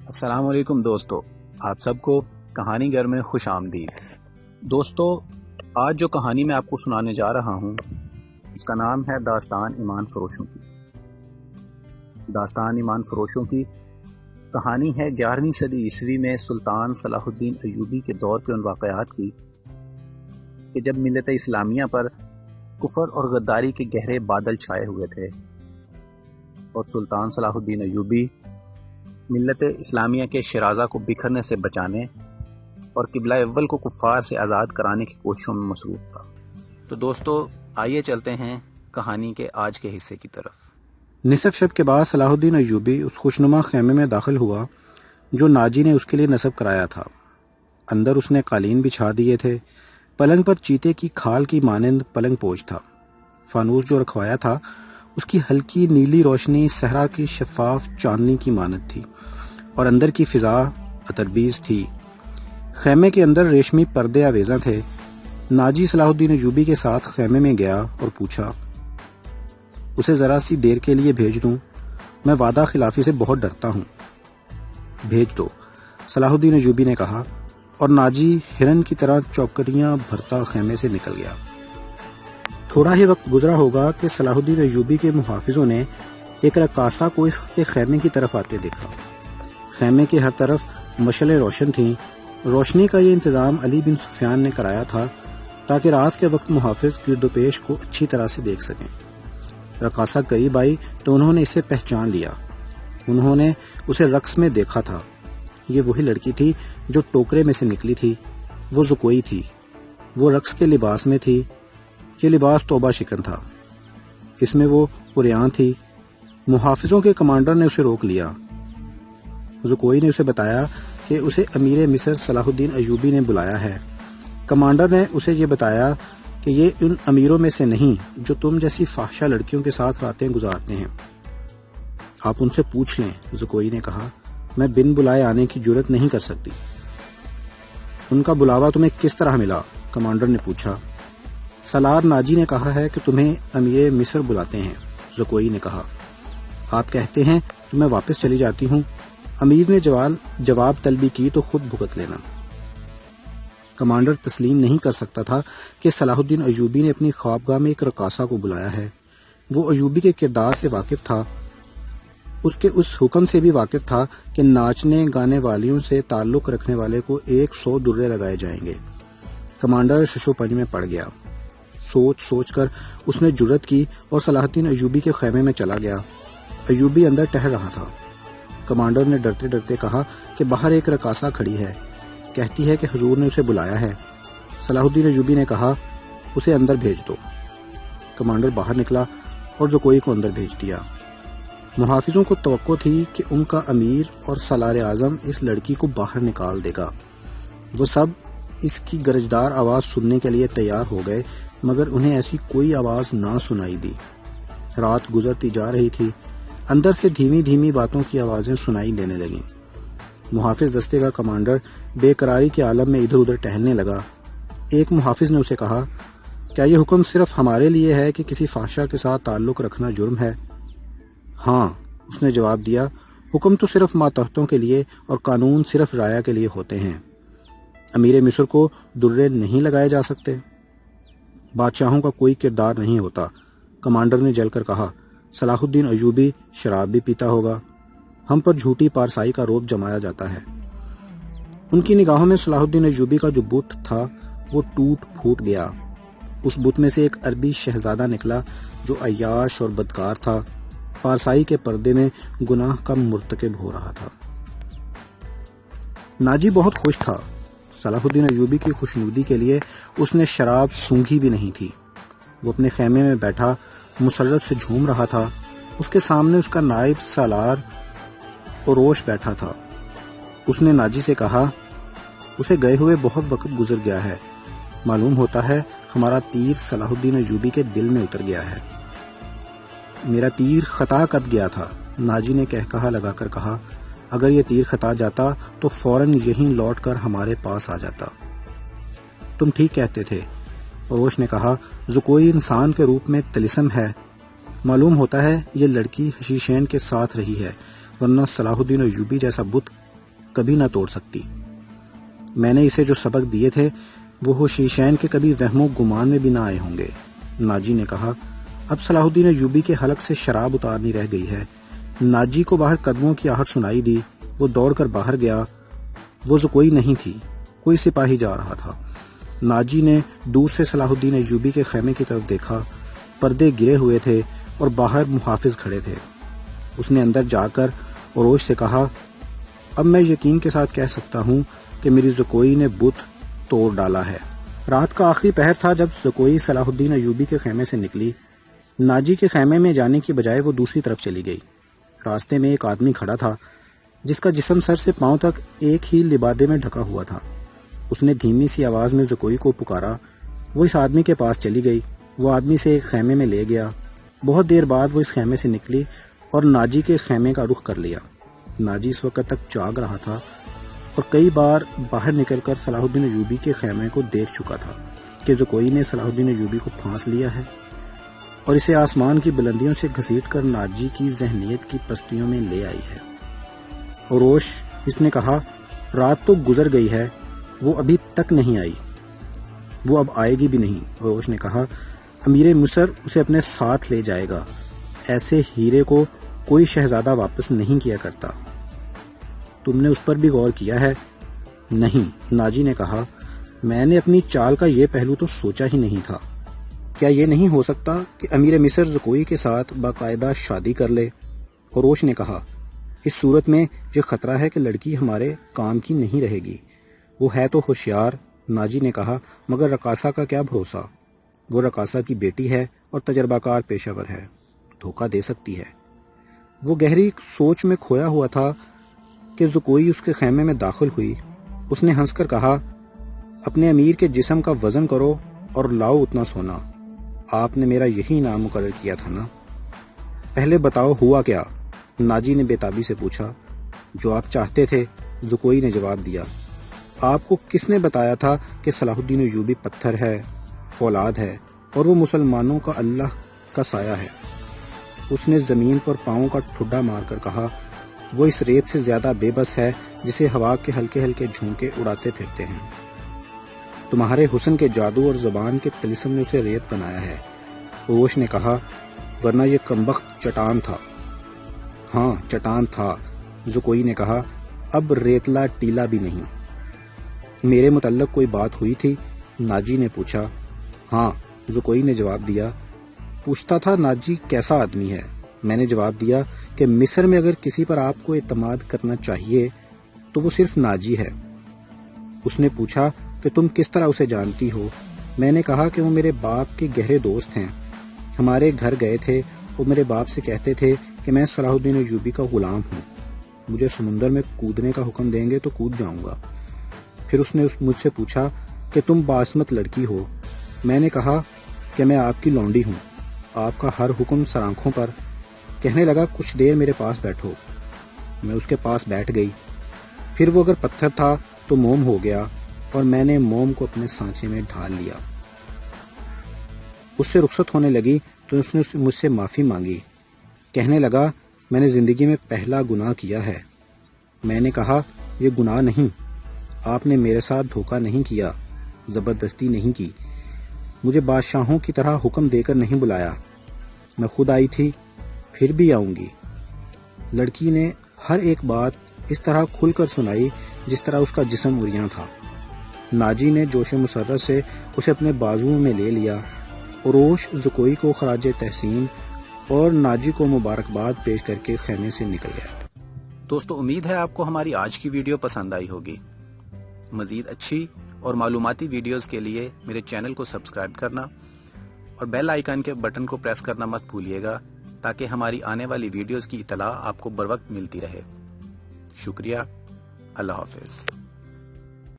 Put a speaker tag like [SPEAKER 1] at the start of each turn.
[SPEAKER 1] السلام علیکم دوستو، آپ سب کو کہانی گھر میں خوش آمدید۔ دوستو، آج جو کہانی میں آپ کو سنانے جا رہا ہوں اس کا نام ہے داستان ایمان فروشوں کی۔ داستان ایمان فروشوں کی کہانی ہے 11ویں صدی عیسوی میں سلطان صلاح الدین ایوبی کے دور کے ان واقعات کی کہ جب ملت اسلامیہ پر کفر اور غداری کے گہرے بادل چھائے ہوئے تھے اور سلطان صلاح الدین ایوبی ملت اسلامیہ کے شرازہ کو بکھرنے سے بچانے اور قبلہ اول کو کفار سے آزاد کرانے کی کوششوں میں مصروف تھا۔ تو دوستو، آئیے چلتے ہیں کہانی کے آج کے حصے کی طرف۔
[SPEAKER 2] نصف شب کے بعد صلاح الدین ایوبی اس خوشنما خیمے میں داخل ہوا جو ناجی نے اس کے لیے نصب کرایا تھا۔ اندر اس نے قالین بچھا دیے تھے۔ پلنگ پر چیتے کی کھال کی مانند پلنگ پوش تھا۔ فانوس جو رکھوایا تھا اس کی ہلکی نیلی روشنی صحرا کی شفاف چاندنی کی مانند تھی اور اندر کی فضا عطربیز تھی۔ خیمے کے اندر ریشمی پردے آویزاں تھے۔ ناجی صلاح الدین ایوبی کے ساتھ خیمے میں گیا اور پوچھا، اسے ذرا سی دیر کے لیے بھیج دوں؟ میں وعدہ خلافی سے بہت ڈرتا ہوں۔ بھیج دو، صلاح الدین ایوبی نے کہا، اور ناجی ہرن کی طرح چوکریاں بھرتا خیمے سے نکل گیا۔ تھوڑا ہی وقت گزرا ہوگا کہ صلاح الدین ایوبی کے محافظوں نے ایک رقاصہ کو اس کے خیمے کی طرف آتے دیکھا۔ خیمے کے ہر طرف مشعلیں روشن تھیں۔ روشنی کا یہ انتظام علی بن سفیان نے کرایا تھا تاکہ رات کے وقت محافظ گرد و پیش کو اچھی طرح سے دیکھ سکیں۔ رقاصہ قریب آئی تو انہوں نے اسے پہچان لیا۔ انہوں نے اسے رقص میں دیکھا تھا۔ یہ وہی لڑکی تھی جو ٹوکرے میں سے نکلی تھی۔ وہ زکوئی تھی۔ وہ رقص کے لباس میں تھی۔ یہ لباس توبہ شکن تھا۔ اس میں وہ قریان تھی۔ محافظوں کے کمانڈر نے اسے روک لیا۔ زکوئی نے اسے بتایا کہ اسے امیر مصر صلاح الدین ایوبی نے بلایا ہے۔ کمانڈر نے اسے یہ بتایا کہ یہ ان امیروں میں سے نہیں جو تم جیسی فاحشہ لڑکیوں کے ساتھ راتیں گزارتے ہیں۔ آپ ان سے پوچھ لیں، زکوئی نے کہا، میں بن بلائے آنے کی جرت نہیں کر سکتی۔ ان کا بلاوا تمہیں کس طرح ملا؟ کمانڈر نے پوچھا۔ سالار ناجی نے کہا ہے کہ تمہیں امیر مصر بلاتے ہیں، زکوئی نے کہا۔ آپ کہتے ہیں تو میں واپس چلی جاتی ہوں۔ امیر نے جواب طلبی کی تو خود بھگت لینا۔ کمانڈر تسلیم نہیں کر سکتا تھا کہ صلاح الدین ایوبی نے اپنی خوابگاہ میں ایک رقاصہ کو بلایا ہے۔ وہ ایوبی کے کردار سے واقف تھا، اس کے اس حکم سے بھی واقف تھا کہ ناچنے گانے والیوں سے تعلق رکھنے والے کو 100 درے لگائے جائیں گے۔ کمانڈر ششو پنج میں پڑ گیا۔ سوچ کر اس نے جرت کی اور صلاح الدین ایوبی کے خیمے میں چلا گیا۔ ایوبی اندر ٹہل رہا تھا۔ کمانڈر نے ڈرتے ڈرتے کہا کہ باہر ایک رقاصہ کھڑی ہے، کہتی ہے کہ حضور نے اسے بلایا ہے۔ صلاح الدین ایوبی نے کہا، اسے اندر بھیج دو۔ کمانڈر باہر نکلا اور زکوئی کو اندر بھیج دیا۔ محافظوں کو توقع تھی کہ ان کا امیر اور سالار اعظم اس لڑکی کو باہر نکال دے گا۔ وہ سب اس کی گرجدار آواز سننے کے لیے تیار ہو گئے، مگر انہیں ایسی کوئی آواز نہ سنائی دی۔ رات گزرتی جا رہی تھی۔ اندر سے دھیمی دھیمی باتوں کی آوازیں سنائی دینے لگیں۔ محافظ دستے کا کمانڈر بے قراری کے عالم میں ادھر ادھر ٹہلنے لگا۔ ایک محافظ نے اسے کہا، کیا یہ حکم صرف ہمارے لیے ہے کہ کسی فحشہ کے ساتھ تعلق رکھنا جرم ہے؟ ہاں، اس نے جواب دیا، حکم تو صرف ماتحتوں کے لیے اور قانون صرف رعایا کے لیے ہوتے ہیں۔ امیر مصر کو درے نہیں لگائے جا سکتے؟ بادشاہوں کا کوئی کردار نہیں ہوتا، کمانڈر نے جل کر کہا۔ صلاح الدین ایوبی شراب بھی پیتا ہوگا۔ ہم پر جھوٹی پارسائی کا روب جمایا جاتا ہے۔ ان کی نگاہوں میں صلاح الدین ایوبی کا جو بت تھا وہ ٹوٹ پھوٹ گیا۔ اس بت میں سے ایک عربی شہزادہ نکلا جو عیاش اور بدکار تھا، پارسائی کے پردے میں گناہ کا مرتکب ہو رہا تھا۔ ناجی بہت خوش تھا۔ صلاح الدین ایوبی کی خوشنودی کے لیے اس نے شراب سونگھی بھی نہیں تھی۔ وہ اپنے خیمے میں بیٹھا مسرت سے جھوم رہا تھا۔ اس کے سامنے اس کا نائب سالار اوروش بیٹھا تھا۔ اس نے ناجی سے کہا، اسے گئے ہوئے بہت وقت گزر گیا ہے۔ معلوم ہوتا ہے ہمارا تیر صلاح الدین ایوبی کے دل میں اتر گیا ہے۔ میرا تیر خطا کب گیا تھا، ناجی نے کہا لگا کر کہا، اگر یہ تیر خطا جاتا تو فوراً یہیں لوٹ کر ہمارے پاس آ جاتا۔ تم ٹھیک کہتے تھے، اوروش نے کہا، زکوئی انسان کے روپ میں طلسم ہے۔ معلوم ہوتا ہے یہ لڑکی حشیشین کے ساتھ رہی ہے، ورنہ صلاح الدین ایوبی جیسا بت کبھی نہ توڑ سکتی۔ میں نے اسے جو سبق دیے تھے وہ شیشین کے کبھی وہم و گمان میں بھی نہ آئے ہوں گے۔ ناجی نے کہا۔ اب صلاح الدین ایوبی کے حلق سے شراب اتارنی رہ گئی ہے۔ ناجی کو باہر قدموں کی آہٹ سنائی دی۔ وہ دوڑ کر باہر گیا۔ وہ زکوئی نہیں تھی، کوئی سپاہی جا رہا تھا۔ ناجی نے دور سے صلاح الدین ایوبی کے خیمے کی طرف دیکھا۔ پردے گرے ہوئے تھے اور باہر محافظ کھڑے تھے۔ اس نے اندر جا کر اوروش سے کہا، اب میں یقین کے ساتھ کہہ سکتا ہوں کہ میری زکوئی نے بت توڑ ڈالا ہے۔ رات کا آخری پہر تھا جب زکوئی صلاح الدین ایوبی کے خیمے سے نکلی۔ ناجی کے خیمے میں جانے کی بجائے وہ دوسری طرف چلی گئی۔ راستے میں ایک آدمی کھڑا تھا جس کا جسم سر سے پاؤں تک ایک ہی لبادے میں ڈھکا ہوا تھا۔ اس نے دھیمی سی آواز میں زکوئی کو پکارا۔ وہ اس آدمی کے پاس چلی گئی۔ وہ آدمی سے ایک خیمے میں لے گیا۔ بہت دیر بعد وہ اس خیمے سے نکلی اور ناجی کے خیمے کا رخ کر لیا۔ ناجی اس وقت تک جاگ رہا تھا اور کئی بار باہر نکل کر صلاح الدین ایوبی کے خیمے کو دیکھ چکا تھا کہ زکوئی نے صلاح الدین ایوبی کو پھانس لیا ہے اور اسے آسمان کی بلندیوں سے گھسیٹ کر ناجی کی ذہنیت کی پستیوں میں لے آئی ہے۔ اوروش، اس نے کہا، رات تو گزر گئی ہے، وہ ابھی تک نہیں آئی، وہ اب آئے گی بھی نہیں۔ اوروش نے کہا، امیر مصر اسے اپنے ساتھ لے جائے گا۔ ایسے ہیرے کو کوئی شہزادہ واپس نہیں کیا کرتا۔ تم نے اس پر بھی غور کیا ہے؟ نہیں، ناجی نے کہا، میں نے اپنی چال کا یہ پہلو تو سوچا ہی نہیں تھا۔ کیا یہ نہیں ہو سکتا کہ امیر مصر زکوئی کے ساتھ باقاعدہ شادی کر لے؟ اوروش نے کہا، اس صورت میں یہ خطرہ ہے کہ لڑکی ہمارے کام کی نہیں رہے گی۔ وہ ہے تو ہوشیار، ناجی نے کہا، مگر رقاصہ کا کیا بھروسہ؟ وہ رقاصہ کی بیٹی ہے اور تجربہ کار پیشہ ور ہے، دھوکہ دے سکتی ہے۔ وہ گہری سوچ میں کھویا ہوا تھا کہ زکوئی اس کے خیمے میں داخل ہوئی۔ اس نے ہنس کر کہا، اپنے امیر کے جسم کا وزن کرو اور لاؤ اتنا سونا۔ آپ نے میرا یہی انعام مقرر کیا تھا نا؟ پہلے بتاؤ ہوا کیا؟ ناجی نے بے تابی سے پوچھا۔ جو آپ چاہتے تھے، زکوئی نے جواب دیا۔ آپ کو کس نے بتایا تھا کہ صلاح الدین ایوبی پتھر ہے، فولاد ہے اور وہ مسلمانوں کا اللہ کا سایہ ہے؟ اس نے زمین پر پاؤں کا ٹھڈا مار کر کہا، وہ اس ریت سے زیادہ بے بس ہے جسے ہوا کے ہلکے ہلکے جھونکے اڑاتے پھرتے ہیں۔ تمہارے حسن کے جادو اور زبان کے طلسم نے اسے ریت بنایا ہے۔ اوروش نے کہا، ورنہ یہ کمبخت چٹان تھا۔ ہاں، چٹان تھا، زکوئی نے کہا، اب ریتلا ٹیلا بھی نہیں۔ میرے متعلق کوئی بات ہوئی تھی؟ ناجی نے پوچھا۔ ہاں، زکوئی نے جواب دیا۔ پوچھتا تھا ناجی کیسا آدمی ہے؟ میں نے جواب دیا کہ مصر میں اگر کسی پر آپ کو اعتماد کرنا چاہیے تو وہ صرف ناجی ہے۔ اس نے پوچھا کہ تم کس طرح اسے جانتی ہو؟ میں نے کہا کہ وہ میرے باپ کے گہرے دوست ہیں، ہمارے گھر گئے تھے۔ وہ میرے باپ سے کہتے تھے کہ میں صلاح الدین ایوبی کا غلام ہوں، مجھے سمندر میں کودنے کا حکم دیں گے تو کود جاؤں گا۔ پھر اس نے مجھ سے پوچھا کہ تم باعصمت لڑکی ہو۔ میں نے کہا کہ میں آپ کی لونڈی ہوں، آپ کا ہر حکم سر آنکھوں پر۔ کہنے لگا، کچھ دیر میرے پاس بیٹھو۔ میں اس کے پاس بیٹھ گئی۔ پھر وہ اگر پتھر تھا تو موم ہو گیا اور میں نے موم کو اپنے سانچے میں ڈھال لیا۔ اس سے رخصت ہونے لگی تو اس نے مجھ سے معافی مانگی۔ کہنے لگا، میں نے زندگی میں پہلا گناہ کیا ہے۔ میں نے کہا، یہ گناہ نہیں، آپ نے میرے ساتھ دھوکہ نہیں کیا، زبردستی نہیں کی، مجھے بادشاہوں کی طرح حکم دے کر نہیں بلایا، میں خود آئی تھی، پھر بھی آؤں گی۔ لڑکی نے ہر ایک بات اس طرح کھل کر سنائی جس طرح اس کا جسم عریاں تھا۔ ناجی نے جوش مسرت سے اسے اپنے بازوؤں میں لے لیا۔ اوروش زکوئی کو خراج تحسین اور ناجی کو مبارکباد پیش کر کے خیمے سے نکل گیا۔
[SPEAKER 1] دوستو، امید ہے آپ کو ہماری آج کی ویڈیو پسند آئی ہوگی۔ مزید اچھی اور معلوماتی ویڈیوز کے لیے میرے چینل کو سبسکرائب کرنا اور بیل آئیکن کے بٹن کو پریس کرنا مت بھولیے گا تاکہ ہماری آنے والی ویڈیوز کی اطلاع آپ کو بروقت ملتی رہے۔ شکریہ، اللہ حافظ۔